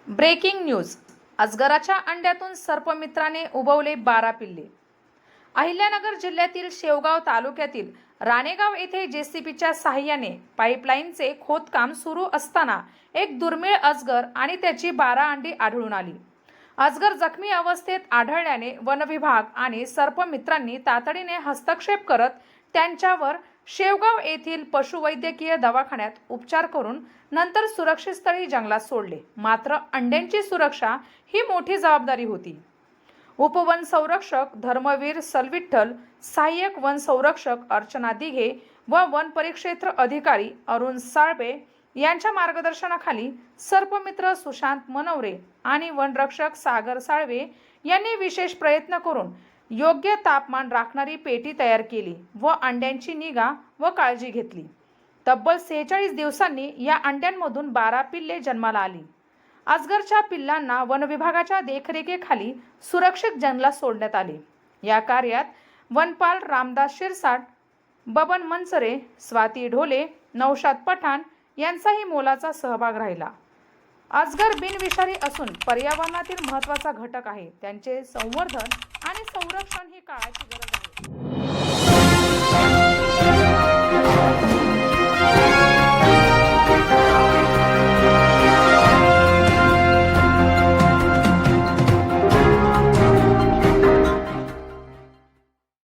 Breaking news. अजगराच्या अंड्यातून सर्पमित्राने उबवले 12 पिल्ले. अहिल्यानगर जिल्ह्यातील शेवगाव तालुक्यातील राणेगाव येथे जेसीबीच्या साहाय्याने पाईपलाईनचे खोदकाम सुरू असताना एक दुर्मिळ अजगर आणि त्याची 12 अंडी आढळून आली. अजगर जखमी अवस्थेत आढळल्याने वनविभाग आणि सर्पमित्रांनी तातडीने हस्तक्षेप करत त्यांच्यावर शेवगाव येथील पशुवैद्यकीय दवाखान्यात उपचार करून नंतर सुरक्षित स्थळी जंगलात सोडले. मात्र अंड्यांची सुरक्षा ही मोठी जबाबदारी होती. उपवन संरक्षक धर्मवीर सलविठ्ठल, सहाय्यक वन संरक्षक अर्चना दिघे व वन परिक्षेत्र अधिकारी अरुण साळवे यांच्या मार्गदर्शनाखाली सर्पमित्र सुशांत मनवरे आणि वनरक्षक सागर साळवे यांनी विशेष प्रयत्न करून योग्य तापमान राखणारी पेटी तयार केली व अंड्यांची निगा व काळजी घेतली. तब्बल 46 दिवसांनी या अंड्यांमधून 12 पिल्ले जन्माला आली. अजगरच्या पिल्लांना वनविभागाच्या देखरेखीखाली सुरक्षित जंगलात सोडण्यात आले. या कार्यात वनपाल रामदास शिरसाट, बबन मनसरे, स्वाती ढोले, नौशाद पठाण यांचाही मोलाचा सहभाग राहिला. अजगर बिनविषारी असून पर्यावरणातील महत्त्वाचा घटक आहे. त्यांचे संवर्धन आणि संरक्षण ही काळाची गरज आहे.